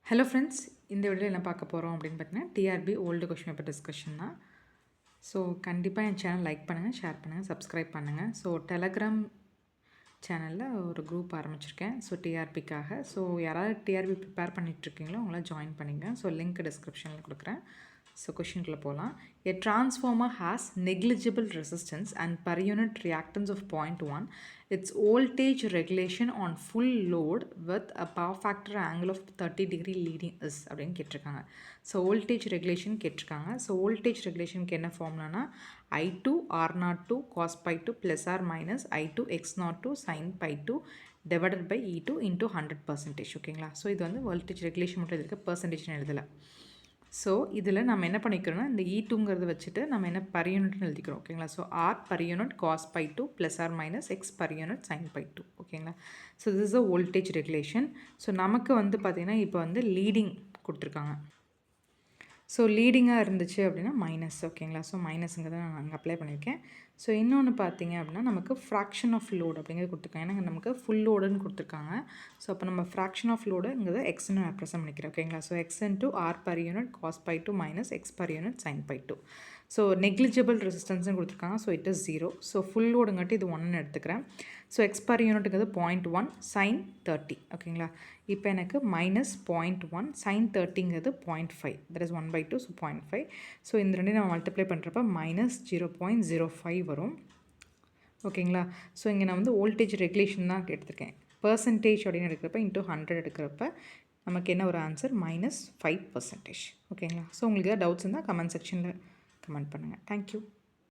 Hello friends, இந்த வீடியோவில் என்ன பார்க்க போகிறோம் அப்படின்னு பார்த்தீங்கன்னா TRP old question paper discussion தான். ஸோ கண்டிப்பாக என் சேனல் லைக் பண்ணுங்கள், ஷேர் பண்ணுங்கள், சப்ஸ்கிரைப் பண்ணுங்கள். ஸோ டெலகிராம் சேனலில் ஒரு குரூப் ஆரம்பிச்சிருக்கேன். ஸோ டிஆர்பிக்காக. ஸோ யாராவது டிஆர்பி ப்ரிப்பேர் பண்ணிகிட்ருக்கீங்களோ அவங்களாம் ஜாயின் பண்ணிங்க. ஸோ லிங்க் டிஸ்கிரிப்ஷனில் கொடுக்குறேன். ஸோ கொஷின்குள்ளே போகலாம். A transformer has negligible resistance and per unit reactance of 0.1. Its voltage regulation on full load with a power factor angle of 30 degree leading is அப்படின்னு கேட்டிருக்காங்க. So voltage regulation கேட்டிருக்காங்க. So voltage ரெகுலேஷனுக்கு என்ன ஃபார்ம்லானா I2 R02 cos pi 2 plus or minus I2 X02 sin pi 2 divided by E2 into 100%. ஓகேங்களா? So இது வந்து voltage regulation மட்டும் எழுதிருக்க, பர்சன்டேஜ்னு எழுதலை. So இதில் நம்ம என்ன பண்ணிக்கிறோன்னா இந்த E2ங்கிறத வச்சுட்டு நம்ம என்ன பர் யூனிட்னு எழுதிக்கிறோம். ஓகேங்களா? So R per unit cos pi 2 plus R minus X per unit sine pi 2. ஓகேங்களா? So this is a voltage regulation. So நமக்கு வந்து பார்த்திங்கன்னா இப்போ வந்து லீடிங் கொடுத்துருக்காங்க. ஸோ லீடிங்காக இருந்துச்சு அப்படின்னா மைனஸ். ஓகேங்களா? ஸோ மைனஸுங்கிறத நான் அங்கே அப்ளை பண்ணியிருக்கேன். ஸோ இன்னொன்று பார்த்தீங்க அப்படின்னா நமக்கு ஃப்ராக்ஷன் ஆஃப் லோடு அப்படிங்கிறது கொடுத்துருக்காங்க. ஏன்னா நமக்கு ஃபுல் லோடுன்னு கொடுத்துருக்காங்க. ஸோ அப்போ நம்ம ஃப்ராக்ஷன் ஆஃப் லோடுங்கிறத எக்ஸ்ன்னு ரெப்ரசன்ட் பண்ணிக்கிறேன். ஓகேங்களா? So x into R per unit cos pi 2 minus X per unit sine pi 2. So negligible ரெசிஸ்டன்ஸ்னு கொடுத்துருக்காங்க. So it is 0. So full லோடுங்காட்டி இது 1ன்னு எடுத்துக்கிறேன். ஸோ எக்ஸ் பர் யூனிட்டுங்கிறது 0.1 சைன் 30. ஓகேங்களா? இப்போ எனக்கு மைனஸ் 0.1 சைன் 30ங்கிறது 0.5. That is 1/2. ஸோ 0.5. ஸோ இந்த ரெண்டையும் நம்ம மல்டிப்ளை பண்ணுறப்ப மைனஸ் 0.05 வரும். ஓகேங்களா? ஸோ இங்கே நான் வந்து வோல்டேஜ் ரெகுலேஷன் தான் எடுத்திருக்கேன். பர்சன்டேஜ் அப்படின்னு எடுக்கிறப்ப இன்ட்டு 100 எடுக்கிறப்ப நமக்கு என்ன ஒரு ஆன்சர் -5%. ஓகேங்களா? ஸோ உங்களுக்கு ஏதாவது டவுட்ஸ் இருந்தால் கமெண்ட் செக்ஷனில் கமெண்ட் பண்ணுங்கள். தேங்க்யூ.